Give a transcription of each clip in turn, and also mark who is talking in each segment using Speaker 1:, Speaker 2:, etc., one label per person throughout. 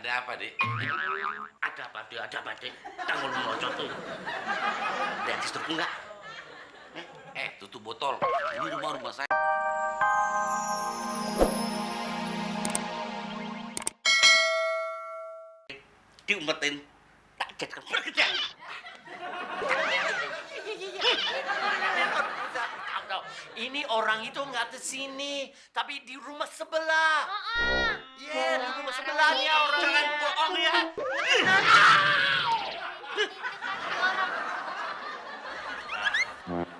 Speaker 1: Ada apa, Dek? Ada apa, Dek? Ada apa, Dek? Tanggul melocot tuh. Lihat istriku enggak? Tutup botol. Ini rumah saya. Diumpetin. Tak jadikan bekerja.
Speaker 2: Ini orang itu nggak di sini, tapi di rumah sebelah. Iya, di rumah sebelahnya orang.
Speaker 1: Jangan bohong ya.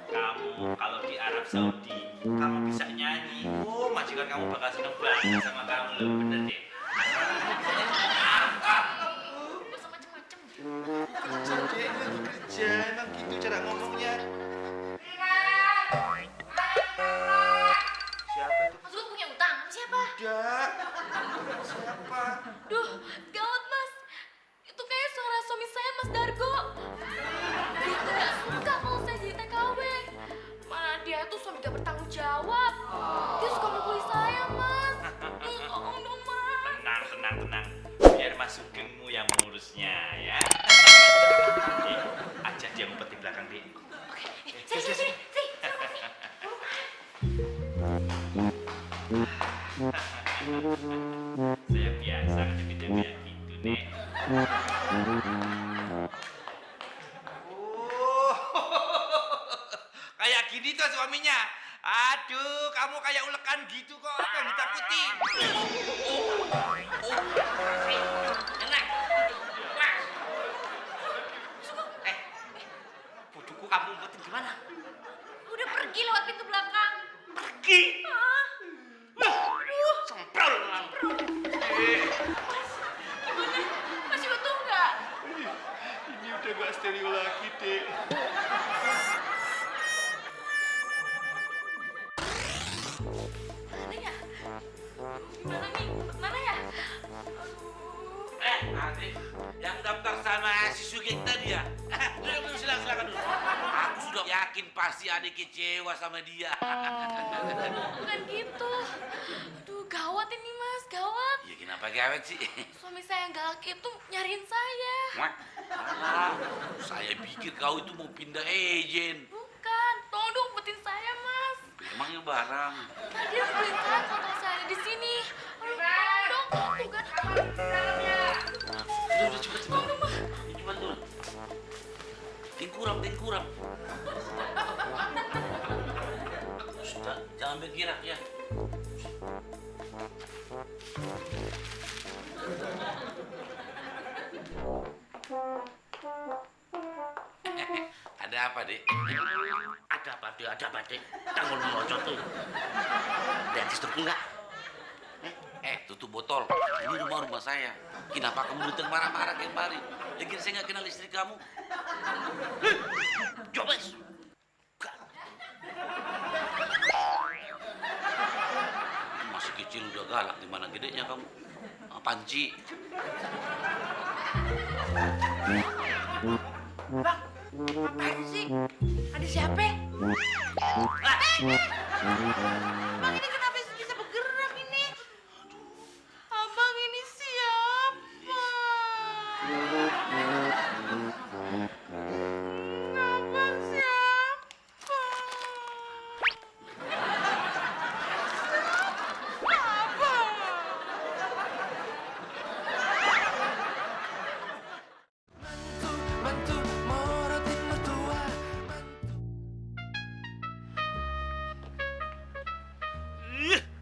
Speaker 3: Kamu kalau di Arab Saudi, kamu bisa nyanyi. Oh, majikan kamu bakal seneng banget sama kamu loh, bener deh.
Speaker 4: Gak usah macem-macem.
Speaker 3: Kerja deh, lagi kerja. Emang gitu cara ngomongnya. Siapa itu?
Speaker 4: Mas Gun punya utang sama siapa?
Speaker 3: Tidak. Siapa?
Speaker 4: Duh, gawat mas. Itu kayak suara suami saya, Mas Dargo. Dia tuh gak suka kalau saya jadi TKW. Mana dia tuh suami gak bertanggung jawab. Dia suka mukuli saya, Mas. Oh, dong, Mas.
Speaker 3: Tenang. Biar Mas Sugengmu yang mengurusnya ya. Ajak dia ngumpet di belakang deh.
Speaker 4: Sini.
Speaker 3: Saya biasa kerja kayak gitu nih. Oh, kayak gini tuh suaminya. Aduh, kamu kayak ulekan gitu kok. Apa yang ditakuti?
Speaker 1: Enak. Wah. Bodohku kamu umpetin gimana?
Speaker 4: Udah pergi lewat pintu belakang.
Speaker 1: Pergi. Semprol.
Speaker 4: Gimana? Masih utuh nggak?
Speaker 3: Ini udah gak steril lagi, Dek.
Speaker 4: Mana ya? Gimana nih? Mana ya?
Speaker 1: Nanti yang daftar sama si Sugeng tadi ya. Duduk, silakan dulu. Aku sudah yakin pasti adik kecewa sama dia.
Speaker 4: Bukan gitu. Aduh, gawat ini Mas, gawat.
Speaker 1: Ya kenapa gawat sih?
Speaker 4: Suami saya yang galak itu nyariin saya.
Speaker 1: Wah, alah, saya pikir kau itu mau pindah agent.
Speaker 4: Bukan, tolong dong umpetin saya Mas.
Speaker 1: Emangnya barang.
Speaker 4: Tadi dia mukulin saya kalau saya ada di sini. Aduh, tolong dong, tuh kan.
Speaker 1: Udah, cepet. Cepat turun. Tingkurang. Sudah, jangan bergerak ya. Ada apa, Dek? Ada apa, Dek? Tanggul melocot tuh. Lihat istriku enggak? Tutup botol. Ini rumah saya. Kenapa kamu datang marah-marah kemari? Lagian saya nggak kenal istri kamu. Coba. Masih kecil udah galak. Gimana gedenya kamu? Panci.
Speaker 4: Bang, apaan sih? Ada siapa? Bang, ini kenapa bisa bergerak ini? Abang ini siapa? Abang siapa? Abang.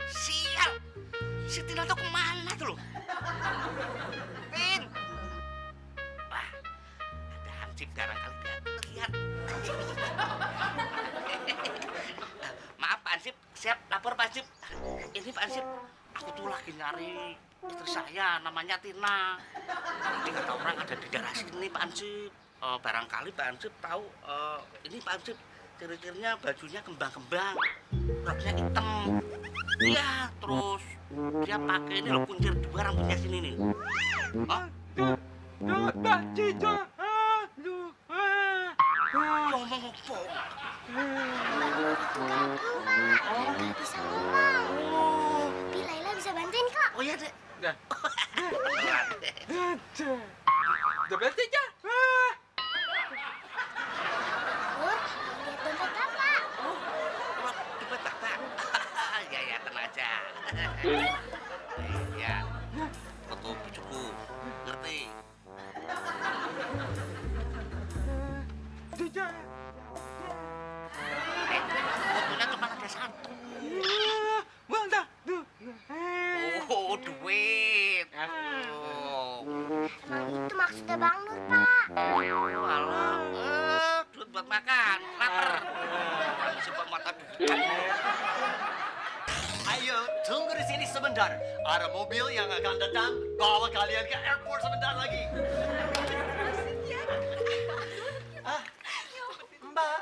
Speaker 1: Sial. Si Tina tuh kemana tuh lo? Tin. Wah, ada hansip barangkali nggak lihat. Maaf Pak Hansip, siap lapor Pak Hansip. Ini Pak Hansip, aku tuh lagi nyari istri saya, namanya Tina. Tadi kata orang ada di daerah sini Pak Hansip. Barangkali Pak Hansip tahu ini Pak Hansip ciri-cirinya bajunya kembang-kembang, roknya hitam. Iya, terus dia pakai ini loh kuncir dua rambutnya sini nih. Ngomong apa?
Speaker 5: Ganggu, Pak. Nggak bisa ngomong. Tapi Laila bisa bantuin kok.
Speaker 1: Oh iya, Dek.
Speaker 3: Dompet aja.
Speaker 5: Nur, lihat dompet Bapak.
Speaker 1: Dompet Bapak. Ya, ya, tenang aja. Ya, foto cucuku. Ngerti? Fotonya cuma ada satu. Oh, duit. Oh,
Speaker 5: Emang itu maksudnya Bang Nur, Pak.
Speaker 1: alah. Duit buat makan. Lapar. Coba mata duit.
Speaker 2: Ayo, tunggu di sini sebentar. Ada mobil yang akan datang, bawa kalian ke airport sebentar lagi. Ah, Mbak,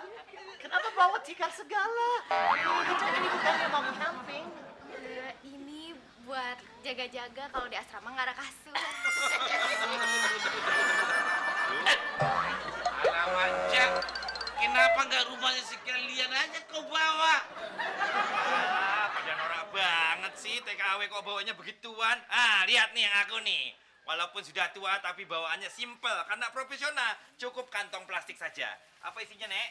Speaker 2: kenapa bawa tikar segala? Kita ini bukannya mau camping.
Speaker 4: Ini buat jaga-jaga kalau di asrama nggak ada kasur.
Speaker 3: Alamak, Jack. Kenapa nggak rumahnya sekalian aja kau bawa? Pada norak banget sih TKW kok bawanya begituan. Lihat nih yang aku nih. Walaupun sudah tua tapi bawaannya simple karena profesional. Cukup kantong plastik saja. Apa isinya, Nek?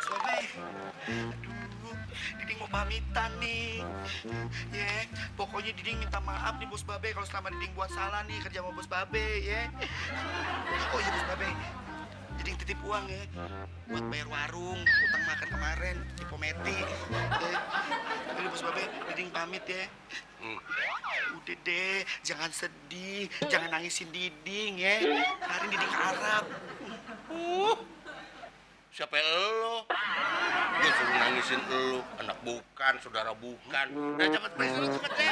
Speaker 1: Babe, Diding mau pamitan nih. Ya, pokoknya Diding minta maaf nih Bos Babe kalau selama Diding buat salah nih kerja sama Bos Babe ya. Oh iya Bos Babe, Diding titip uang ya buat bayar warung, utang makan kemarin di Pometi. Udah Bos Babe, Diding pamit ya. Udah deh, jangan sedih, jangan nangisin Diding ya. Kemarin Diding ke Arab.
Speaker 6: Siapa lo? Gue suruh nangisin lo, anak bukan, saudara bukan. Nah cepet please lo cepet deh.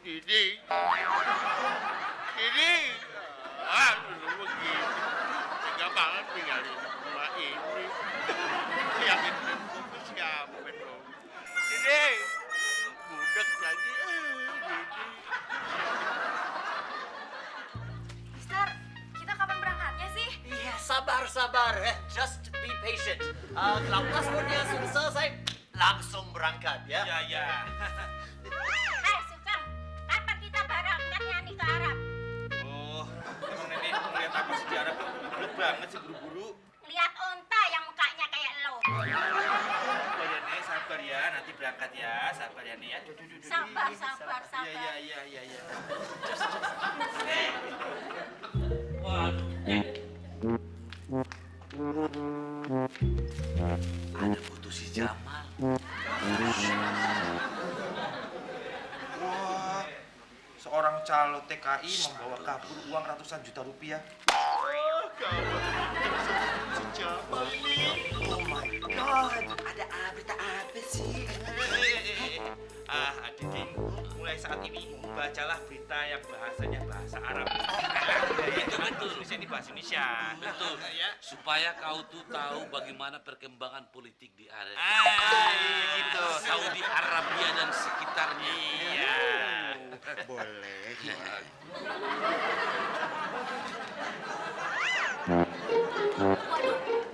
Speaker 6: Didi, lu begini, tega banget tinggalin rumah ini. Yang itu siapa dong? Didi, budek lagi, Didi.
Speaker 4: Mister, kita kapan berangkatnya sih?
Speaker 2: Iya, sabar. Just be patient. Kalau paspornya sudah selesai, langsung berangkat ya.
Speaker 3: Ya.
Speaker 5: Hai, Sugeng. Kapan kita berangkatnya nih ke Arab?
Speaker 3: Oh, emang Nenek ngeliat apa sih di Arab? Berat banget sih buru-buru.
Speaker 5: Lihat onta yang mukanya kayak lo.
Speaker 3: Oh ya, Nek, sabar ya. Nanti berangkat ya. Sabar ya, Nek ya. Duh.
Speaker 5: Sabar.
Speaker 3: Iya.
Speaker 1: Ada foto si Jamal.
Speaker 3: Wah, seorang calo TKI membawa kabur uang ratusan juta rupiah.
Speaker 1: Oh my God, ada berita apa sih?
Speaker 3: Diding, mulai saat ini bacalah berita yang bahasanya bahasa Arab.
Speaker 7: Itu betul.
Speaker 3: Indonesia ini bahasa Indonesia.
Speaker 7: Betul.
Speaker 3: Ya.
Speaker 7: Supaya kau tuh tahu bagaimana perkembangan politik di Arab.
Speaker 3: Iya gitu.
Speaker 7: Saudi Arabia dan sekitarnya.
Speaker 3: Iya.
Speaker 6: Boleh.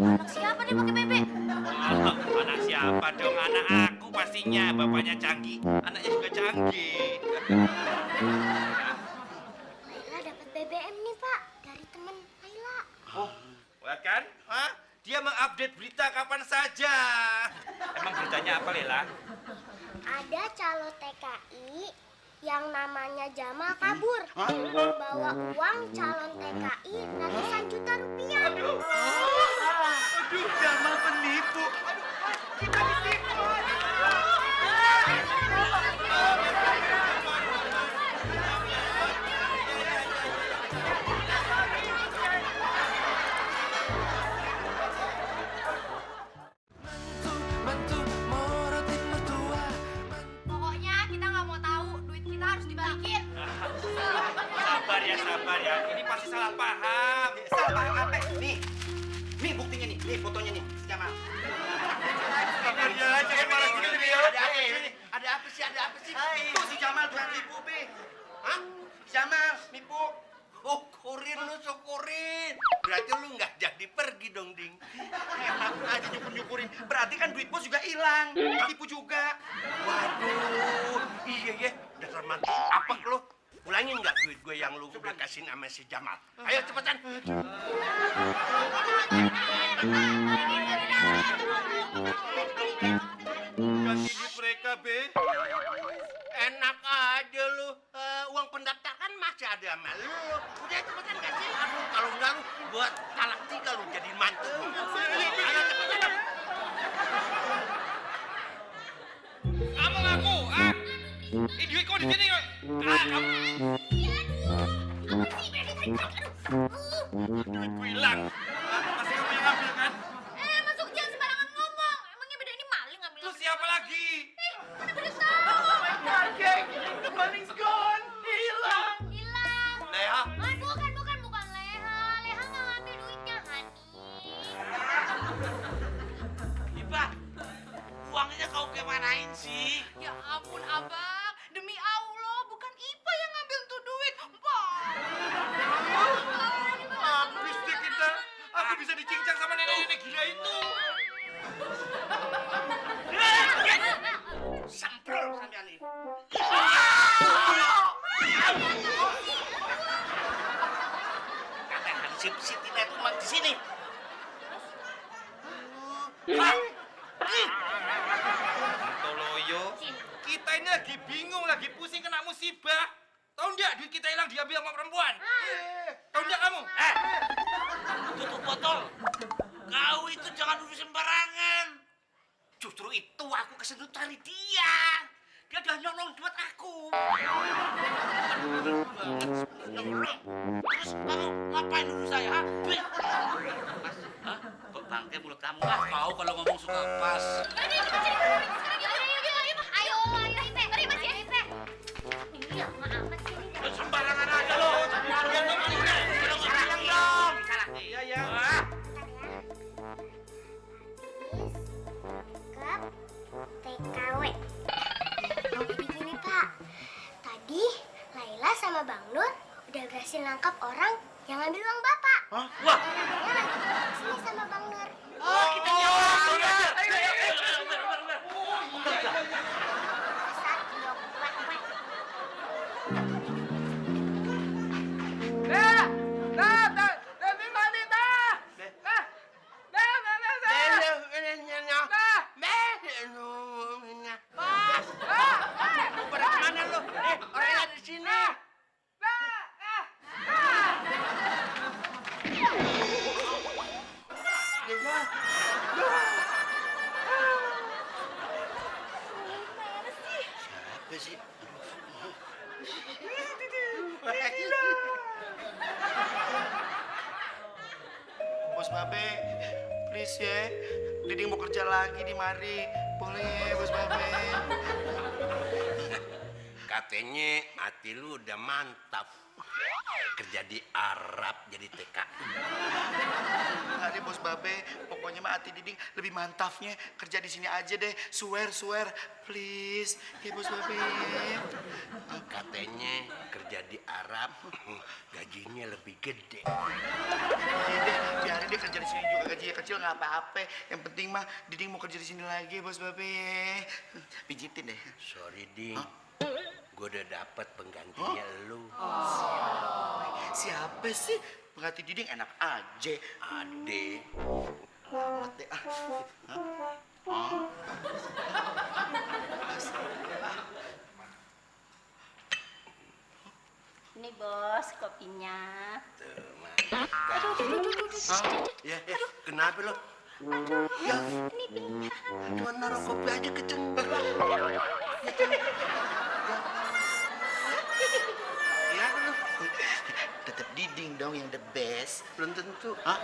Speaker 4: Anak siapa nih pakai bebek?
Speaker 3: Anak siapa dong? Anak aku pastinya. Bapaknya canggih, anaknya juga canggih.
Speaker 5: Laila dapat BBM nih, Pak, dari temen Laila.
Speaker 3: Oh, lihat kan? Hah? Dia mengupdate berita kapan saja. Emang beritanya apa, Lela?
Speaker 5: Ada calo TKI yang namanya Jamal kabur. Membawa uang calon TKI ratusan juta rupiah.
Speaker 1: Aduh, Jamal penipu. Kita ditipu.
Speaker 4: Pokoknya kita nggak mau tahu, duit kita harus dibalikin.
Speaker 3: Sabar ya. Ini pasti salah paham.
Speaker 1: Salah paham apa? Nih buktinya nih, fotonya nih, si Jamal.
Speaker 3: Jangan marah gitu ya.
Speaker 1: Ada apa sih? Tuh si Jamal tuh yang tipu, Be. Hah? Si Jamal.
Speaker 8: nyukurin. Berarti kan duit bos juga hilang. Tipu juga.
Speaker 6: Waduh, iya ya, dasar mantu apa lo? Ulangin nggak duit gue yang lu udah kasih sama si Jamal? Ayo cepetan.
Speaker 3: Ganti duit mereka, Be.
Speaker 6: Enak aja lu. Uang pendaftaran masih ada sama lu. Udah cepetan kasih. Aduh, kalau enggak lu buat talak 3 lu jadi mantu. Ayo cepetan.
Speaker 3: Kamu ngaku, ah? Ini duit kau di sini, kok. Ah, kamu. Duit gue hilang. Ah, masih kamu yang ambil, kan?
Speaker 4: Masuk jangan sembarangan ngomong. Emangnya beda ini maling ngambil.
Speaker 3: Terus siapa lagi?
Speaker 4: Mana beda tahu.
Speaker 2: Geng, the money's gone. Hilang.
Speaker 4: Hilang.
Speaker 2: Leha,
Speaker 4: Bukan Leha. Leha nggak ngambil duitnya, Hani.
Speaker 3: Iba, uangnya kau kemanain sih?
Speaker 4: Ya ampun, Abang. Demi Allah, bukan Ipa yang ngambil tuh duit.
Speaker 3: Habis deh kita. Aku bisa dicincang sama nenek-nenek gila itu.
Speaker 1: Samprol sampean ini. Kata Hansip si Tina itu emang di sini.
Speaker 3: Toloyo, kita ini lagi bingung, lagi pusing kena musibah. Tahu nggak duit kita hilang diambil sama perempuan? Tahu nggak kamu?
Speaker 1: Tutup botol. Kau itu jangan duduk sembarangan. Justru itu aku kesenut cari dia. Dia udah nyolong duit aku. Nyolong. Terus kamu ngapain dulu saya? Ha? Duit. Mas, hah? Kok bangke mulut kamu? Ah,
Speaker 7: Kau kalau ngomong suka pas.
Speaker 4: Ayo, Ipe. Mari, Mas, ya. Ini lama amat sih ini.
Speaker 3: Sembarangan aja lo. Yang normalnya. Salah dong. Iya ya.
Speaker 9: TKW. Begini Pak, tadi Laila sama Bang Nur udah berhasil nangkap orang yang ngambil uang Bapak.
Speaker 3: Wah.
Speaker 9: Orangnya lagi di sini sama Bang Nur.
Speaker 3: Oh, kita nyawa.
Speaker 9: Satu, dua, wek.
Speaker 6: Apa sih?
Speaker 8: Bos Babe, please ya. Diding mau kerja lagi di mari. Boleh ya, Bos Babe.
Speaker 6: Katanya hati lu udah mantap. Kerja di Arab jadi TKI.
Speaker 8: Enggak deh Bos Babe, pokoknya mah hati Diding lebih mantapnya kerja di sini aja deh. Swear, please. Ya Bos Babe.
Speaker 6: Katanya kerja di Arab gajinya lebih gede.
Speaker 8: Iya deh, biarin dia kerja di sini juga gajinya kecil nggak apa-apa. Yang penting mah Diding mau kerja di sini lagi Bos Babe. Pijitin deh.
Speaker 6: Sorry, Ding. Gue udah dapet penggantinya lu.
Speaker 8: Siapa sih? Pengganti Diding enak aja.
Speaker 6: Ade.
Speaker 8: Amat deh.
Speaker 5: Ini bos kopinya.
Speaker 6: Ya, kenapa lo?
Speaker 5: Ya, ini dia.
Speaker 6: Cuma naruh kopi aja keceng.
Speaker 8: Ya lu. Tetap Diding dong yang the best.
Speaker 6: Belum tentu.
Speaker 8: Hah?